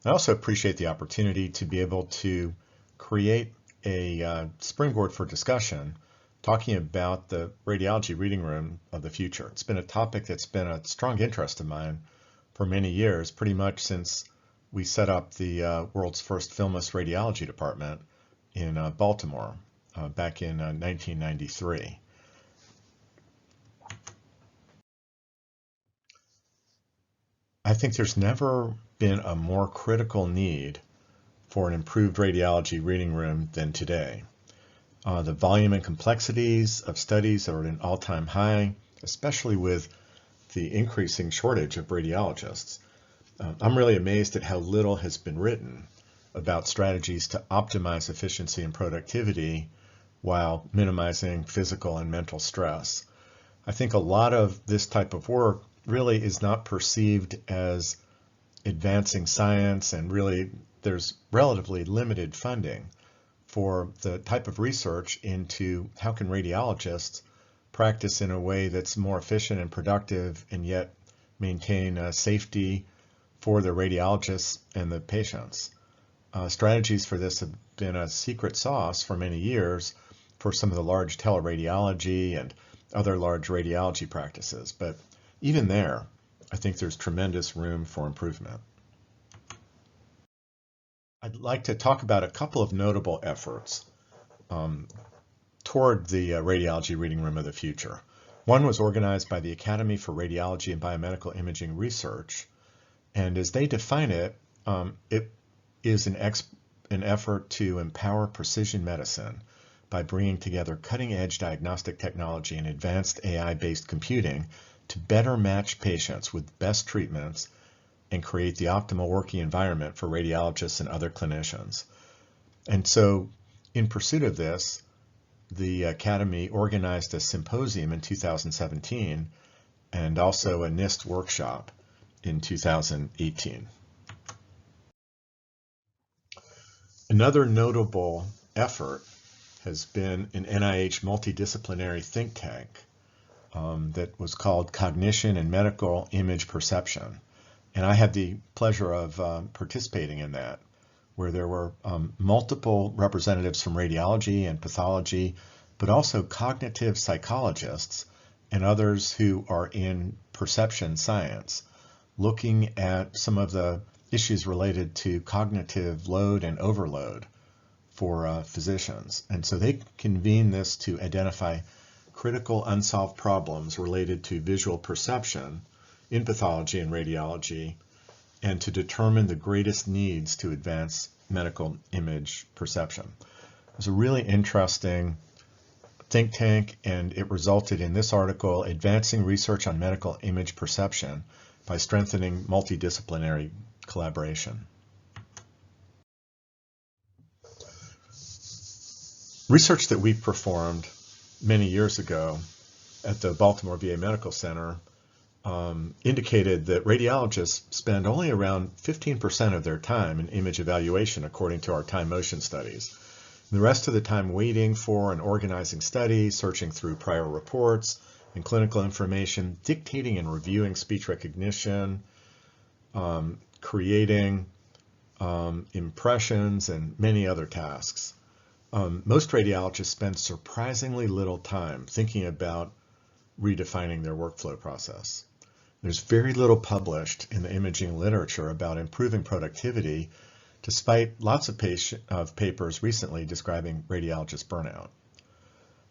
I also appreciate the opportunity to be able to create a springboard for discussion talking about the radiology reading room of the future. It's been a topic that's been a strong interest of mine for many years, pretty much since we set up the world's first filmless radiology department in Baltimore back in 1993. I think there's never been a more critical need for an improved radiology reading room than today. The volume and complexities of studies are at an all-time high, especially with the increasing shortage of radiologists. I'm really amazed at how little has been written about strategies to optimize efficiency and productivity while minimizing physical and mental stress. I think a lot of this type of work really is not perceived as advancing science, and really there's relatively limited funding for the type of research into how can radiologists practice in a way that's more efficient and productive and yet maintain safety for the radiologists and the patients. Strategies for this have been a secret sauce for many years for some of the large teleradiology and other large radiology practices, but even there, I think there's tremendous room for improvement. I'd like to talk about a couple of notable efforts toward the radiology reading room of the future. One was organized by the Academy for Radiology and Biomedical Imaging Research, and as they define it, it is an effort to empower precision medicine by bringing together cutting-edge diagnostic technology and advanced AI-based computing to better match patients with best treatments and create the optimal working environment for radiologists and other clinicians. And so, in pursuit of this, the Academy organized a symposium in 2017 and also a NIST workshop in 2018. Another notable effort has been an NIH multidisciplinary think tank that was called Cognition and Medical Image Perception. And I had the pleasure of participating in that, where there were multiple representatives from radiology and pathology, but also cognitive psychologists and others who are in perception science, looking at some of the issues related to cognitive load and overload for physicians. And so they convened this to identify critical unsolved problems related to visual perception in pathology and radiology, and to determine the greatest needs to advance medical image perception. It was a really interesting think tank, and it resulted in this article, Advancing Research on Medical Image Perception by Strengthening Multidisciplinary Collaboration. Research that we performed many years ago at the Baltimore VA Medical Center indicated that radiologists spend only around 15% of their time in image evaluation, according to our time motion studies. And the rest of the time waiting for and organizing studies, searching through prior reports and clinical information, dictating and reviewing speech recognition, creating impressions, and many other tasks. Most radiologists spend surprisingly little time thinking about redefining their workflow process. There's very little published in the imaging literature about improving productivity, despite lots of papers recently describing radiologist burnout.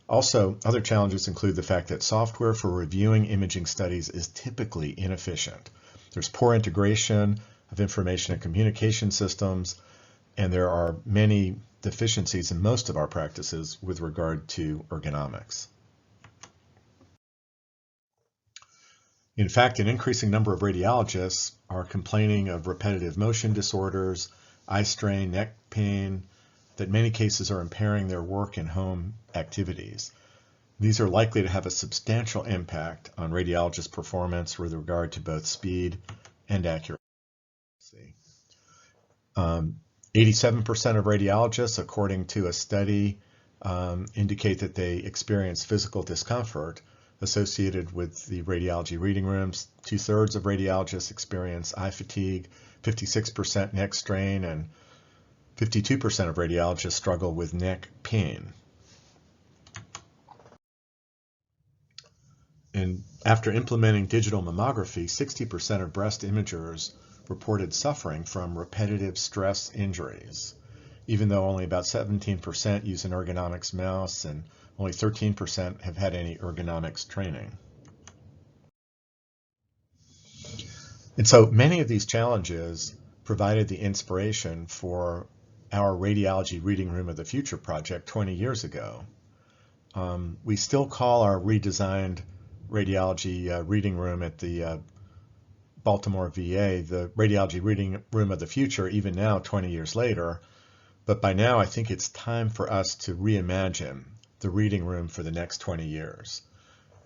Also, other challenges include the fact that software for reviewing imaging studies is typically inefficient. There's poor integration of information and communication systems, and there are many deficiencies in most of our practices with regard to ergonomics. In fact, an increasing number of radiologists are complaining of repetitive motion disorders, eye strain, neck pain, that in many cases are impairing their work and home activities. These are likely to have a substantial impact on radiologist performance with regard to both speed and accuracy. 87% of radiologists, according to a study, indicate that they experience physical discomfort associated with the radiology reading rooms. 2/3 of radiologists experience eye fatigue, 56% neck strain, and 52% of radiologists struggle with neck pain. And after implementing digital mammography, 60% of breast imagers reported suffering from repetitive stress injuries, even though only about 17% use an ergonomics mouse and only 13% have had any ergonomics training. And so many of these challenges provided the inspiration for our Radiology Reading Room of the Future project 20 years ago. We still call our redesigned radiology reading room at the Baltimore VA the Radiology Reading Room of the Future, even now 20 years later. But by now, I think it's time for us to reimagine the reading room for the next 20 years.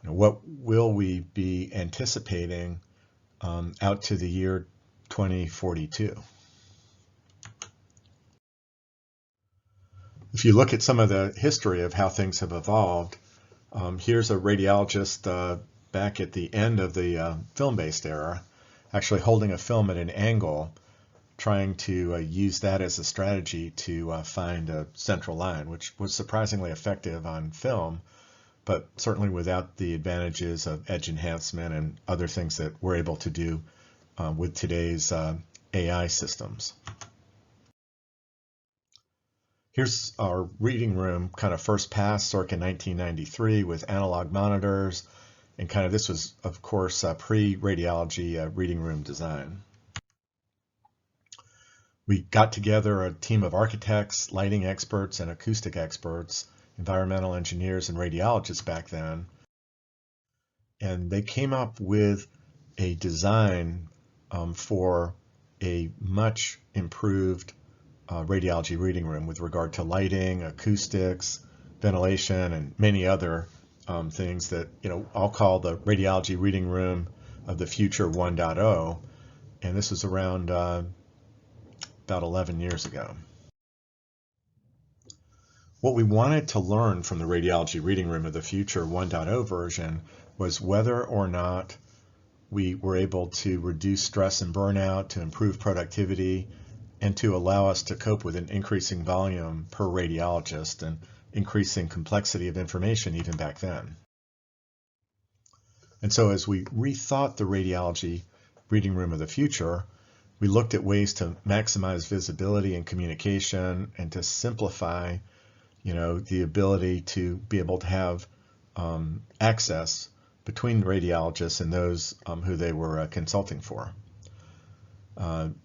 You know, what will we be anticipating out to the year 2042? If you look at some of the history of how things have evolved, here's a radiologist back at the end of the film-based era, actually holding a film at an angle, trying to use that as a strategy to find a central line, which was surprisingly effective on film, but certainly without the advantages of edge enhancement and other things that we're able to do with today's AI systems. Here's our reading room, kind of first pass circa 1993 with analog monitors, and kind of this was, of course, pre-radiology reading room design. We got together a team of architects, lighting experts, and acoustic experts, environmental engineers, and radiologists back then, and they came up with a design for a much improved radiology reading room with regard to lighting, acoustics, ventilation, and many other things that, you know, I'll call the Radiology Reading Room of the Future 1.0, and this was around about 11 years ago. What we wanted to learn from the Radiology Reading Room of the Future 1.0 version was whether or not we were able to reduce stress and burnout, to improve productivity, and to allow us to cope with an increasing volume per radiologist and increasing complexity of information even back then. And so as we rethought the Radiology Reading Room of the Future, we looked at ways to maximize visibility and communication and to simplify, you know, the ability to be able to have access between radiologists and those who they were consulting for.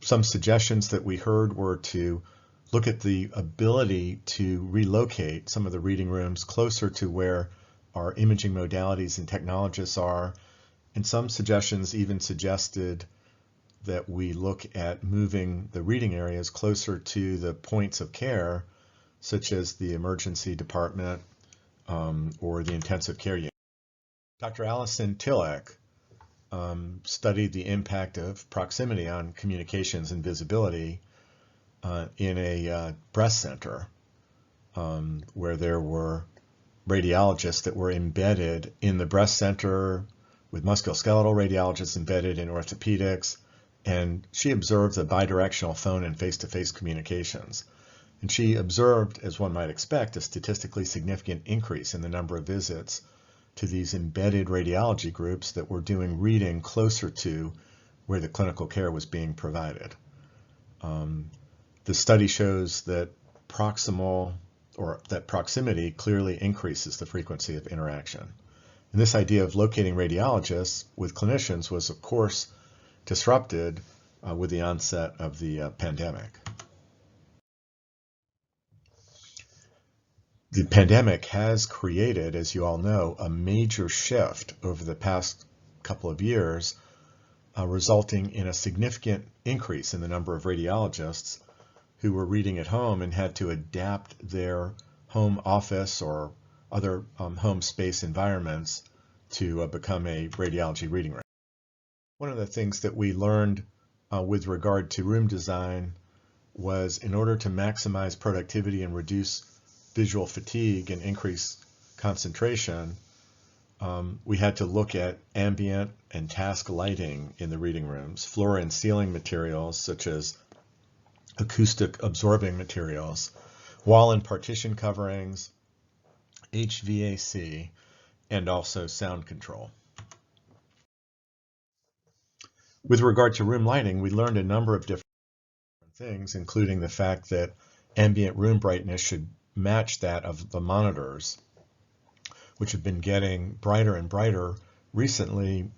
Some suggestions that we heard were to look at the ability to relocate some of the reading rooms closer to where our imaging modalities and technologists are, and some suggestions even suggested that we look at moving the reading areas closer to the points of care, such as the emergency department or the intensive care unit. Dr. Allison Tillich studied the impact of proximity on communications and visibility in a breast center where there were radiologists that were embedded in the breast center with musculoskeletal radiologists embedded in orthopedics, and she observed the bidirectional phone and face-to-face communications. And she observed, as one might expect, a statistically significant increase in the number of visits to these embedded radiology groups that were doing reading closer to where the clinical care was being provided. The study shows that proximity clearly increases the frequency of interaction. And this idea of locating radiologists with clinicians was, of course, disrupted with the onset of the pandemic. The pandemic has created, as you all know, a major shift over the past couple of years, resulting in a significant increase in the number of radiologists who were reading at home and had to adapt their home office or other home space environments to become a radiology reading room. One of the things that we learned with regard to room design was, in order to maximize productivity and reduce visual fatigue and increase concentration, We had to look at ambient and task lighting in the reading rooms, floor and ceiling materials such as acoustic absorbing materials, wall and partition coverings, HVAC, and also sound control. With regard to room lighting, we learned a number of different things, including the fact that ambient room brightness should match that of the monitors, which have been getting brighter and brighter recently,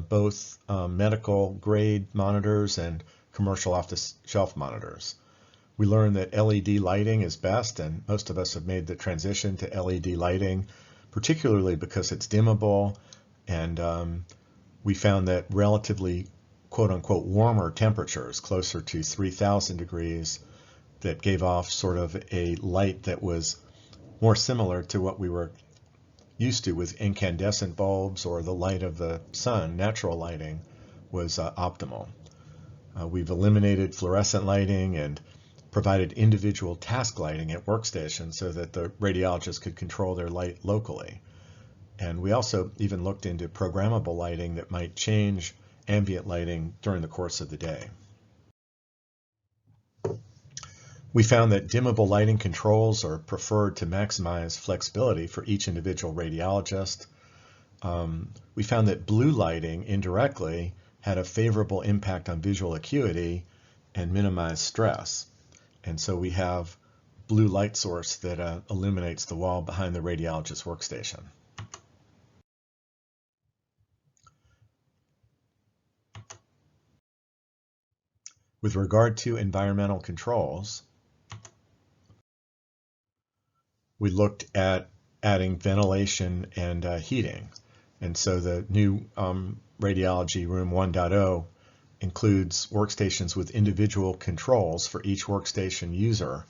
both medical grade monitors and commercial off-the-shelf monitors. We learned that LED lighting is best, and most of us have made the transition to LED lighting, particularly because it's dimmable, and we found that relatively quote-unquote warmer temperatures, closer to 3,000 degrees, that gave off sort of a light that was more similar to what we were used to with incandescent bulbs or the light of the sun, natural lighting, was optimal. We've eliminated fluorescent lighting and provided individual task lighting at workstations so that the radiologists could control their light locally. And we also even looked into programmable lighting that might change ambient lighting during the course of the day. We found that dimmable lighting controls are preferred to maximize flexibility for each individual radiologist. We found that blue lighting indirectly had a favorable impact on visual acuity and minimized stress. And so we have blue light source that illuminates the wall behind the radiologist's workstation. With regard to environmental controls, we looked at adding ventilation and heating. And so the new Radiology Room 1.0 includes workstations with individual controls for each workstation user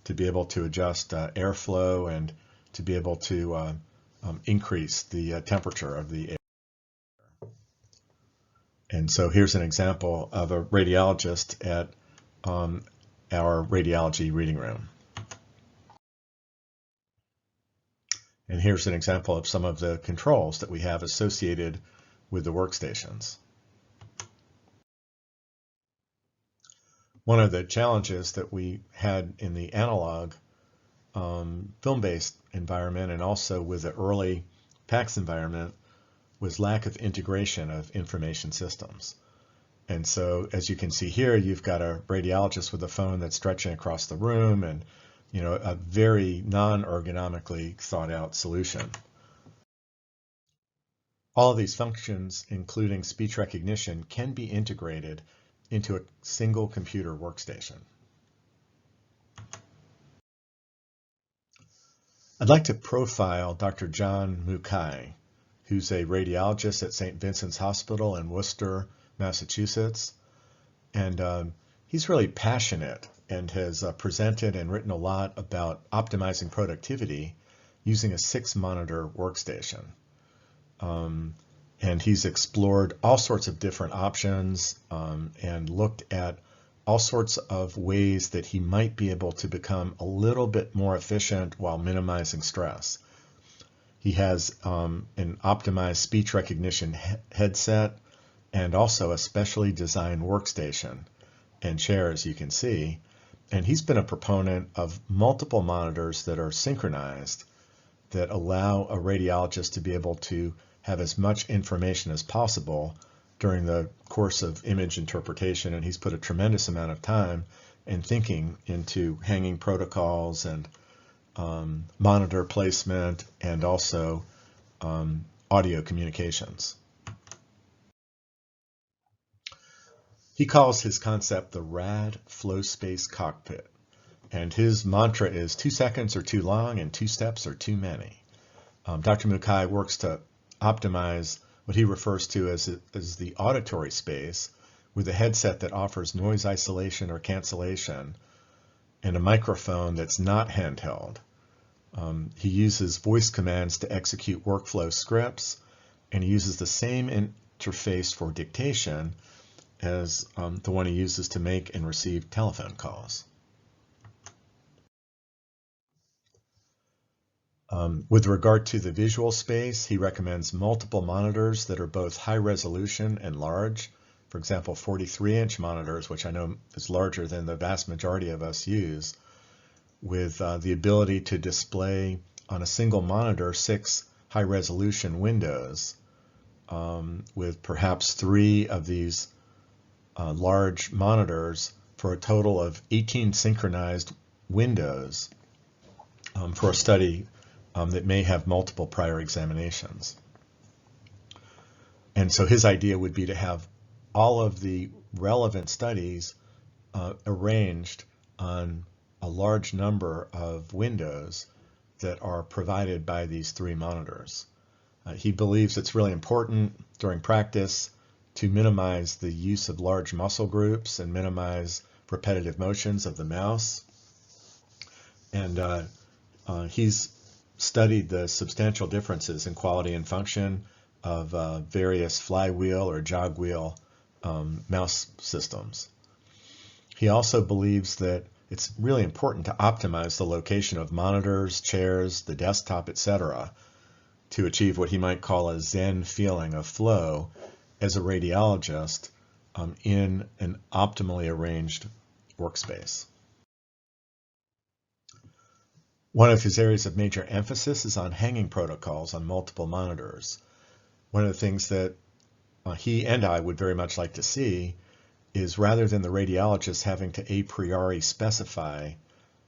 to be able to adjust airflow and to be able to increase the temperature of the air. And so here's an example of a radiologist at our radiology reading room. And here's an example of some of the controls that we have associated with the workstations. One of the challenges that we had in the analog film-based environment and also with the early PACS environment was lack of integration of information systems. And so as you can see here, you've got a radiologist with a phone that's stretching across the room and a very non-ergonomically thought out solution. All of these functions, including speech recognition, can be integrated into a single computer workstation. I'd like to profile Dr. John Mukai, who's a radiologist at St. Vincent's Hospital in Worcester, Massachusetts. And he's really passionate and has presented and written a lot about optimizing productivity using a 6-monitor workstation. And he's explored all sorts of different options and looked at all sorts of ways that he might be able to become a little bit more efficient while minimizing stress. He has an optimized speech recognition headset and also a specially designed workstation and chair, as you can see. And he's been a proponent of multiple monitors that are synchronized that allow a radiologist to be able to have as much information as possible during the course of image interpretation. And he's put a tremendous amount of time and thinking into hanging protocols and monitor placement and also audio communications. He calls his concept the Rad Flow Space cockpit. And his mantra is 2 seconds are too long and 2 steps are too many. Dr. Mukai works to optimize what he refers to as the auditory space with a headset that offers noise isolation or cancellation and a microphone that's not handheld. He uses voice commands to execute workflow scripts, and he uses the same interface for dictation as the one he uses to make and receive telephone calls. With regard to the visual space, he recommends multiple monitors that are both high resolution and large. For example, 43-inch monitors, which I know is larger than the vast majority of us use, with the ability to display on a single monitor 6 high-resolution windows, with perhaps 3 of these large monitors for a total of 18 synchronized windows for a study that may have multiple prior examinations. And so his idea would be to have all of the relevant studies arranged on a large number of windows that are provided by these 3 monitors. He believes it's really important during practice to minimize the use of large muscle groups and minimize repetitive motions of the mouse. And he's studied the substantial differences in quality and function of various flywheel or jogwheel mouse systems. He also believes that it's really important to optimize the location of monitors, chairs, the desktop, etc., to achieve what he might call a Zen feeling of flow as a radiologist in an optimally arranged workspace. One of his areas of major emphasis is on hanging protocols on multiple monitors. One of the things that he and I would very much like to see is, rather than the radiologist having to a priori specify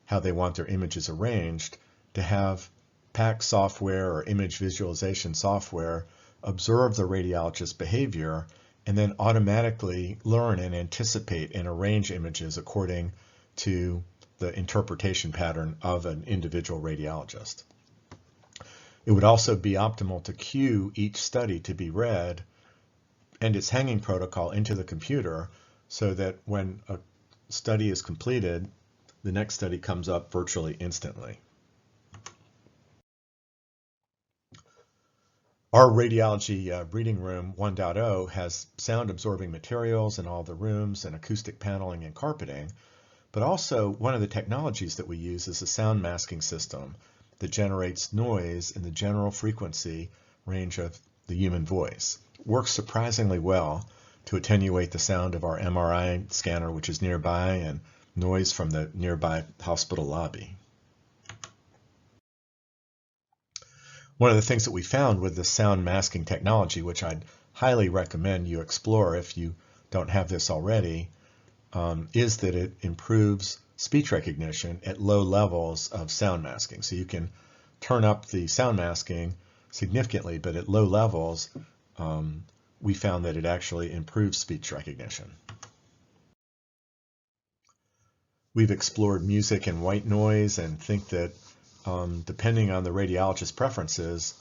how they want their images arranged, to have PACS software or image visualization software observe the radiologist's behavior and then automatically learn and anticipate and arrange images according to the interpretation pattern of an individual radiologist. It would also be optimal to queue each study to be read and its hanging protocol into the computer so that when a study is completed, the next study comes up virtually instantly. Our radiology reading room 1.0 has sound absorbing materials in all the rooms and acoustic paneling and carpeting, but also one of the technologies that we use is a sound masking system that generates noise in the general frequency range of the human voice. It works surprisingly well to attenuate the sound of our MRI scanner, which is nearby, and noise from the nearby hospital lobby. One of the things that we found with the sound masking technology, which I'd highly recommend you explore if you don't have this already, is that it improves speech recognition at low levels of sound masking. So you can turn up the sound masking significantly, but at low levels, we found that it actually improves speech recognition. We've explored music and white noise and think that depending on the radiologist's preferences,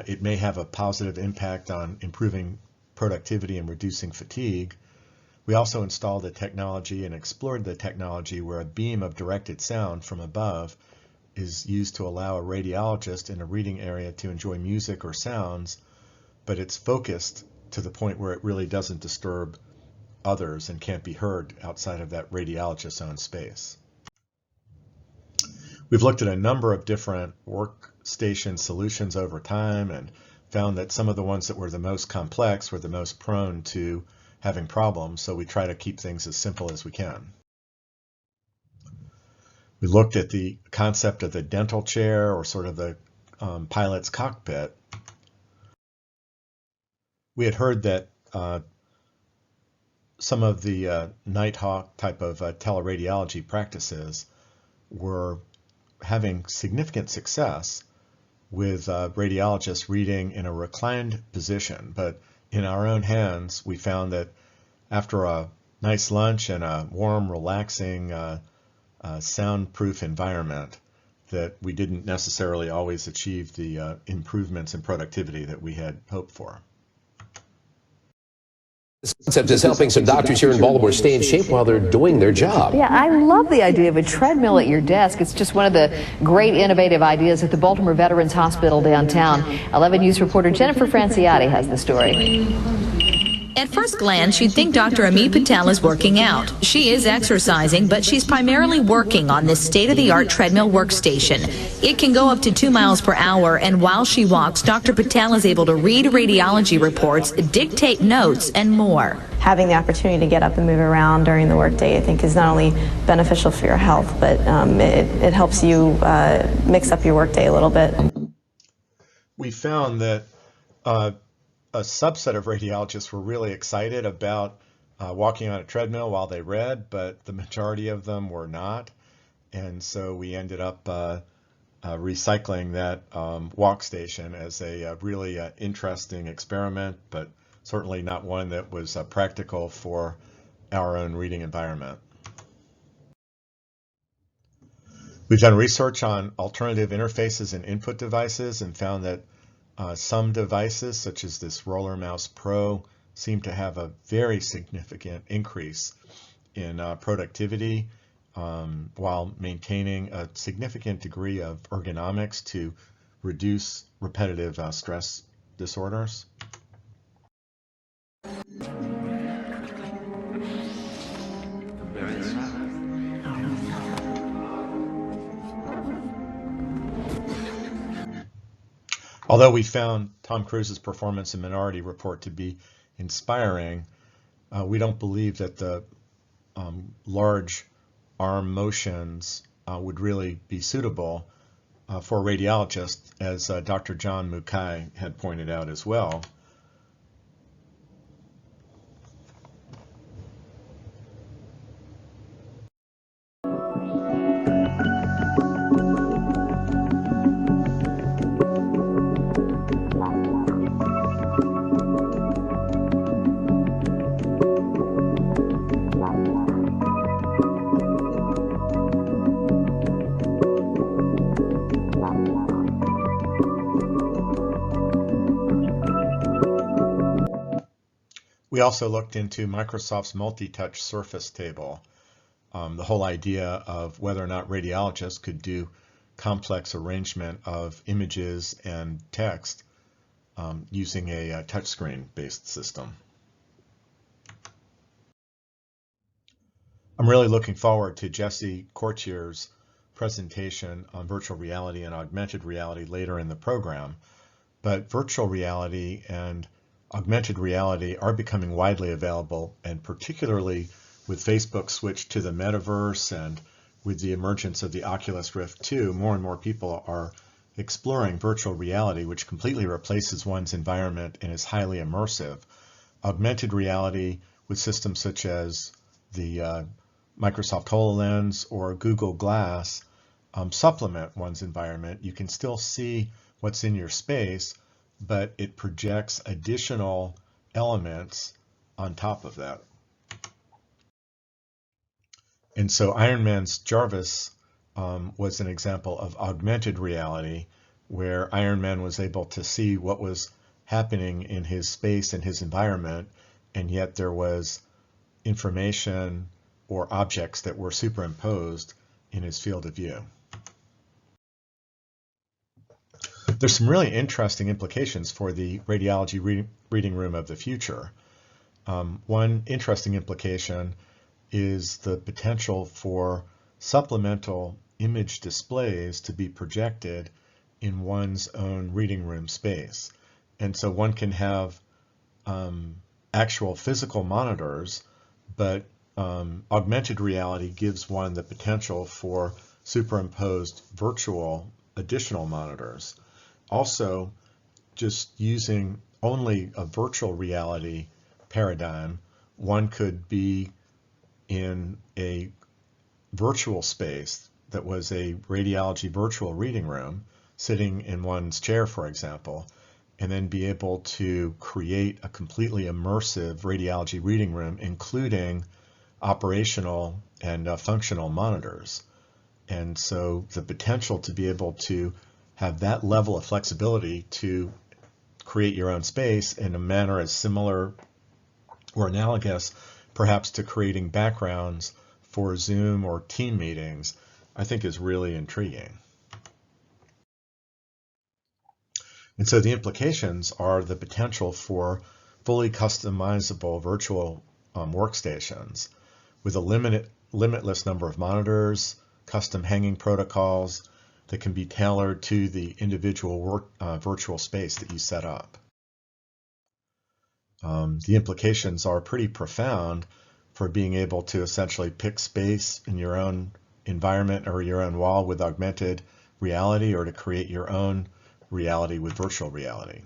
it may have a positive impact on improving productivity and reducing fatigue. We also installed a technology and explored the technology where a beam of directed sound from above is used to allow a radiologist in a reading area to enjoy music or sounds, but it's focused to the point where it really doesn't disturb others and can't be heard outside of that radiologist's own space. We've looked at a number of different workstation solutions over time and found that some of the ones that were the most complex were the most prone to having problems, so we try to keep things as simple as we can. We looked at the concept of the dental chair, or sort of the pilot's cockpit. We had heard that some of the Nighthawk type of teleradiology practices were having significant success with radiologists reading in a reclined position, but in our own hands, we found that after a nice lunch and a warm, relaxing, soundproof environment, that we didn't necessarily always achieve the improvements in productivity that we had hoped for. This concept is helping some doctors here in Baltimore stay in shape while they're doing their job. Yeah, I love the idea of a treadmill at your desk. It's just one of the great innovative ideas at the Baltimore Veterans Hospital downtown. 11 News reporter Jennifer Franciotti has the story. At first glance, you'd think Dr. Amit Patel is working out. She is exercising, but she's primarily working on this state-of-the-art treadmill workstation. It can go up to 2 miles per hour, and while she walks, Dr. Patel is able to read radiology reports, dictate notes, and more. Having the opportunity to get up and move around during the workday, I think, is not only beneficial for your health, but it helps you mix up your workday a little bit. We found that a subset of radiologists were really excited about walking on a treadmill while they read, but the majority of them were not. And so we ended up recycling that walk station as a really interesting experiment, but certainly not one that was practical for our own reading environment. We've done research on alternative interfaces and input devices and found that some devices, such as this Roller Mouse Pro, seem to have a very significant increase in productivity while maintaining a significant degree of ergonomics to reduce repetitive stress disorders. Although we found Tom Cruise's performance in Minority Report to be inspiring, we don't believe that the large arm motions would really be suitable for radiologists, as Dr. John Mukai had pointed out as well. We also looked into Microsoft's multi-touch Surface table, the whole idea of whether or not radiologists could do complex arrangement of images and text using a touchscreen-based system. I'm really looking forward to Jesse Courtier's presentation on virtual reality and augmented reality later in the program, but virtual reality and augmented reality are becoming widely available, and particularly with Facebook's switch to the metaverse and with the emergence of the Oculus Rift 2, more and more people are exploring virtual reality, which completely replaces one's environment and is highly immersive. Augmented reality with systems such as the Microsoft HoloLens or Google Glass supplement one's environment. You can still see what's in your space, but it projects additional elements on top of that. And so Iron Man's Jarvis was an example of augmented reality, where Iron Man was able to see what was happening in his space and his environment, and yet there was information or objects that were superimposed in his field of view. There's some really interesting implications for the radiology reading room of the future. One interesting implication is the potential for supplemental image displays to be projected in one's own reading room space. And so one can have actual physical monitors, but augmented reality gives one the potential for superimposed virtual additional monitors. Also, just using only a virtual reality paradigm, one could be in a virtual space that was a radiology virtual reading room, sitting in one's chair, for example, and then be able to create a completely immersive radiology reading room, including operational and functional monitors. And so the potential to be able to have that level of flexibility to create your own space in a manner as similar or analogous perhaps to creating backgrounds for Zoom or team meetings, I think is really intriguing. And so the implications are the potential for fully customizable virtual workstations with a limitless number of monitors, custom hanging protocols that can be tailored to the individual virtual space that you set up. The implications are pretty profound for being able to essentially pick space in your own environment or your own wall with augmented reality, or to create your own reality with virtual reality.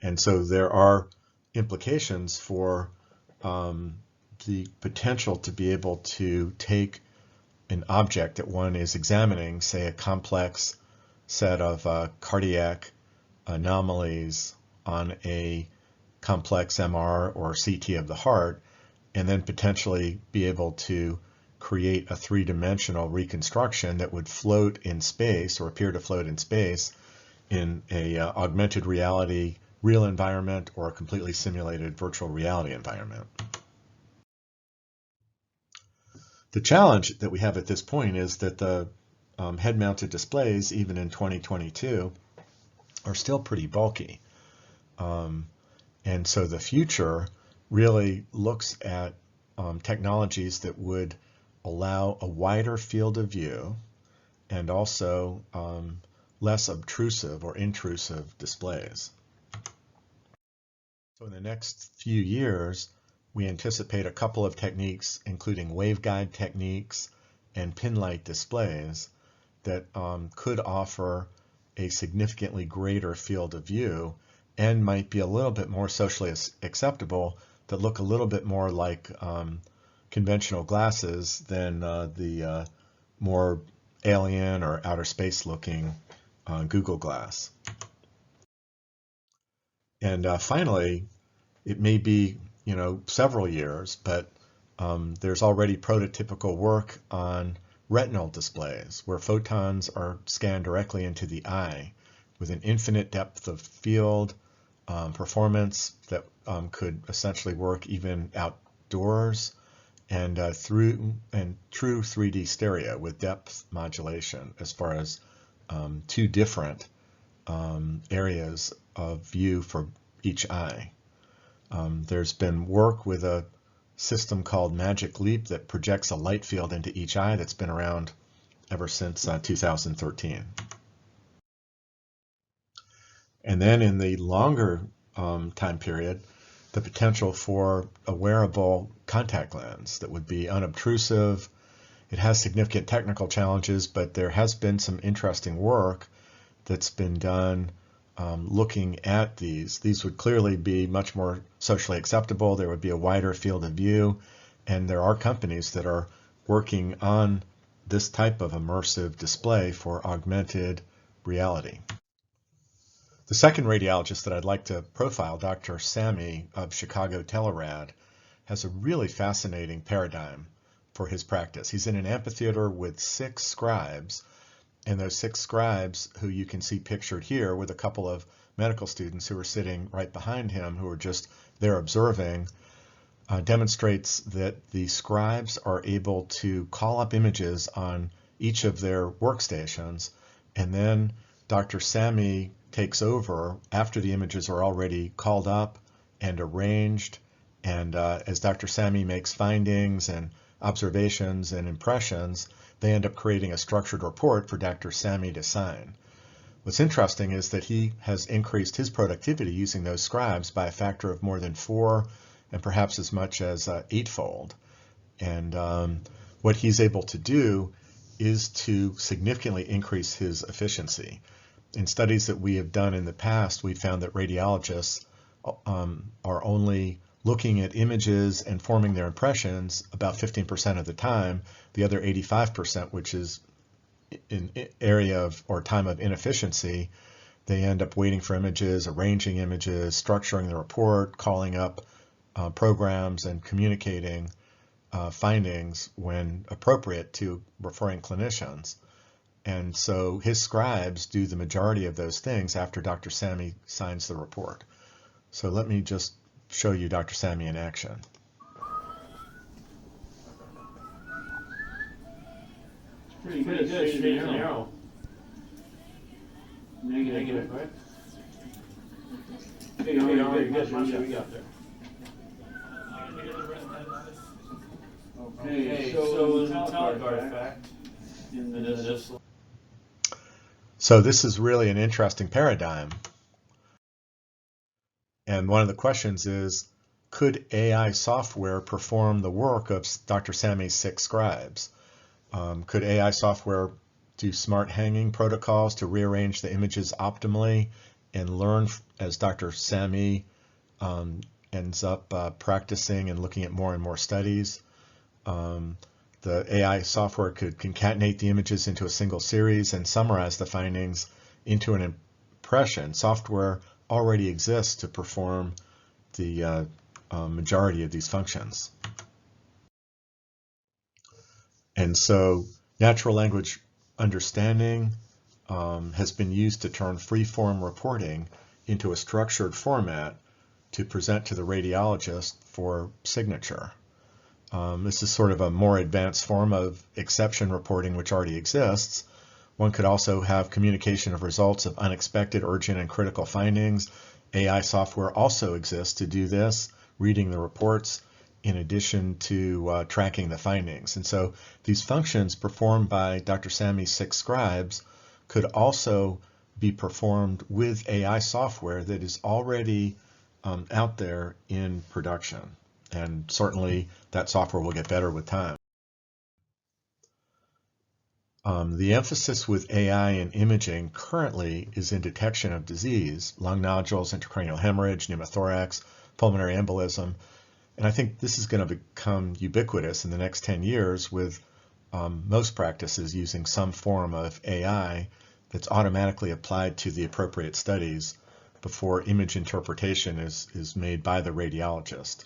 And so there are implications for the potential to be able to take an object that one is examining, say a complex set of cardiac anomalies on a complex MR or CT of the heart, and then potentially be able to create a three-dimensional reconstruction that would float in space, or appear to float in space, in a augmented reality real environment or a completely simulated virtual reality environment. The challenge that we have at this point is that the head-mounted displays, even in 2022, are still pretty bulky. And so the future really looks at technologies that would allow a wider field of view and also less obtrusive or intrusive displays. So in the next few years, we anticipate a couple of techniques, including waveguide techniques and pinlight displays, that could offer a significantly greater field of view and might be a little bit more socially acceptable, that look a little bit more like conventional glasses than the more alien or outer space looking Google Glass. And finally, it may be, several years, but there's already prototypical work on retinal displays where photons are scanned directly into the eye with an infinite depth of field performance that could essentially work even outdoors, and true 3D stereo with depth modulation as far as two different areas of view for each eye. There's been work with a system called Magic Leap that projects a light field into each eye that's been around ever since 2013. And then in the longer time period, the potential for a wearable contact lens that would be unobtrusive. It has significant technical challenges, but there has been some interesting work that's been done looking at these. These would clearly be much more socially acceptable. There would be a wider field of view, and there are companies that are working on this type of immersive display for augmented reality. The second radiologist that I'd like to profile, Dr. Sami of Chicago Telerad, has a really fascinating paradigm for his practice. He's in an amphitheater with 6 scribes, and those 6 scribes, who you can see pictured here with a couple of medical students who are sitting right behind him, who are just there observing, demonstrates that the scribes are able to call up images on each of their workstations, and then Dr. Sami takes over after the images are already called up and arranged, and as Dr. Sami makes findings and observations and impressions, they end up creating a structured report for Dr. Sami to sign. What's interesting is that he has increased his productivity using those scribes by a factor of more than 4 and perhaps as much as 8-fold. And what he's able to do is to significantly increase his efficiency. In studies that we have done in the past, we found that radiologists are only looking at images and forming their impressions about 15% of the time. The other 85%, which is an area of or time of inefficiency, they end up waiting for images, arranging images, structuring the report, calling up programs, and communicating findings when appropriate to referring clinicians. And so his scribes do the majority of those things after Dr. Sami signs the report. So let me just show you Dr. Sami in action. Pretty good, straight and narrow. Negative, right? Okay, very good. What we got there? Okay, so the metallic artifact in this. So this is really an interesting paradigm. And one of the questions is, could AI software perform the work of Dr. Sami's 6 scribes? Could AI software do smart hanging protocols to rearrange the images optimally and learn as Dr. Sami ends up practicing and looking at more and more studies? The AI software could concatenate the images into a single series and summarize the findings into an impression. Software already exists to perform the majority of these functions. And so natural language understanding has been used to turn free-form reporting into a structured format to present to the radiologist for signature. This is sort of a more advanced form of exception reporting which already exists. One could also have communication of results of unexpected, urgent, and critical findings. AI software also exists to do this, reading the reports in addition to tracking the findings. And so these functions performed by Dr. Sami's 6 scribes could also be performed with AI software that is already out there in production. And certainly that software will get better with time. The emphasis with AI in imaging currently is in detection of disease, lung nodules, intracranial hemorrhage, pneumothorax, pulmonary embolism. And I think this is going to become ubiquitous in the next 10 years with most practices using some form of AI that's automatically applied to the appropriate studies before image interpretation is made by the radiologist.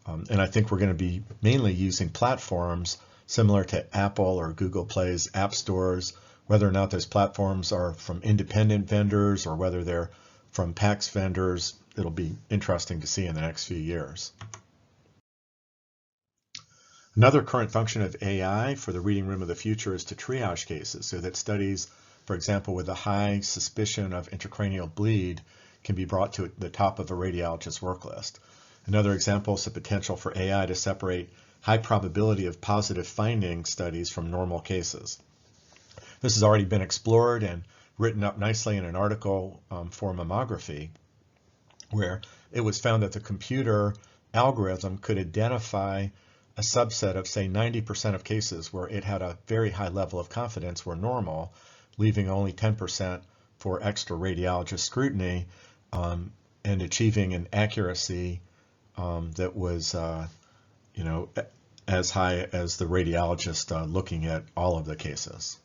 And I think we're going to be mainly using platforms similar to Apple or Google Play's app stores. Whether or not those platforms are from independent vendors or whether they're from PACS vendors, it'll be interesting to see in the next few years. Another current function of AI for the reading room of the future is to triage cases so that studies, for example, with a high suspicion of intracranial bleed can be brought to the top of a radiologist's work list. Another example is the potential for AI to separate high probability of positive finding studies from normal cases. This has already been explored and written up nicely in an article for mammography, where it was found that the computer algorithm could identify a subset of, say, 90% of cases where it had a very high level of confidence were normal, leaving only 10% for extra radiologist scrutiny, and achieving an accuracy that was as high as the radiologist looking at all of the cases.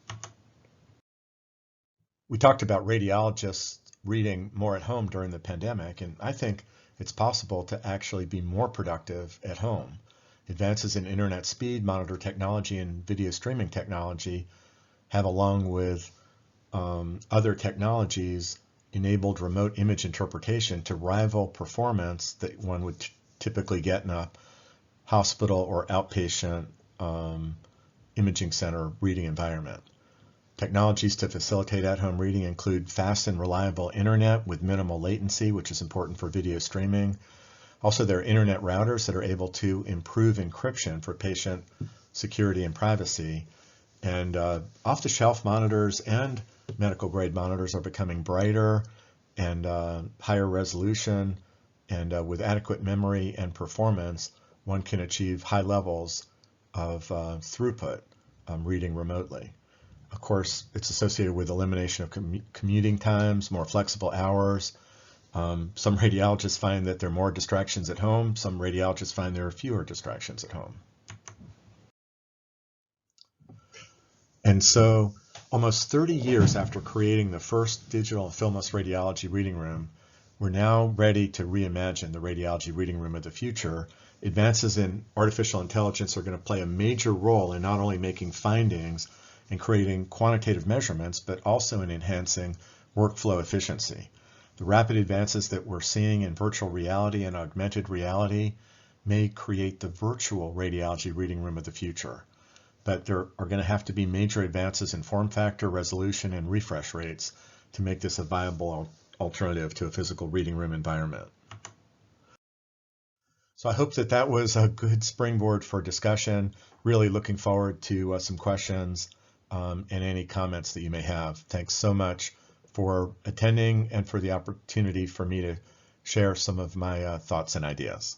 We talked about radiologists reading more at home during the pandemic, and I think it's possible to actually be more productive at home. Advances in internet speed, monitor technology, and video streaming technology have, along with other technologies, enabled remote image interpretation to rival performance that one would typically get in a hospital or outpatient imaging center reading environment. Technologies to facilitate at-home reading include fast and reliable internet with minimal latency, which is important for video streaming. Also, there are internet routers that are able to improve encryption for patient security and privacy. And off-the-shelf monitors and medical-grade monitors are becoming brighter and higher resolution, and with adequate memory and performance, one can achieve high levels of throughput reading remotely. Of course, it's associated with elimination of commuting times, more flexible hours. Some radiologists find that there are more distractions at home. Some radiologists find there are fewer distractions at home. And so, almost 30 years after creating the first digital filmless radiology reading room, we're now ready to reimagine the radiology reading room of the future. Advances in artificial intelligence are going to play a major role in not only making findings and creating quantitative measurements, but also in enhancing workflow efficiency. The rapid advances that we're seeing in virtual reality and augmented reality may create the virtual radiology reading room of the future. but there are going to have to be major advances in form factor, resolution, and refresh rates to make this a viable alternative to a physical reading room environment. So I hope that that was a good springboard for discussion. Really looking forward to some questions and any comments that you may have. Thanks so much for attending and for the opportunity for me to share some of my thoughts and ideas.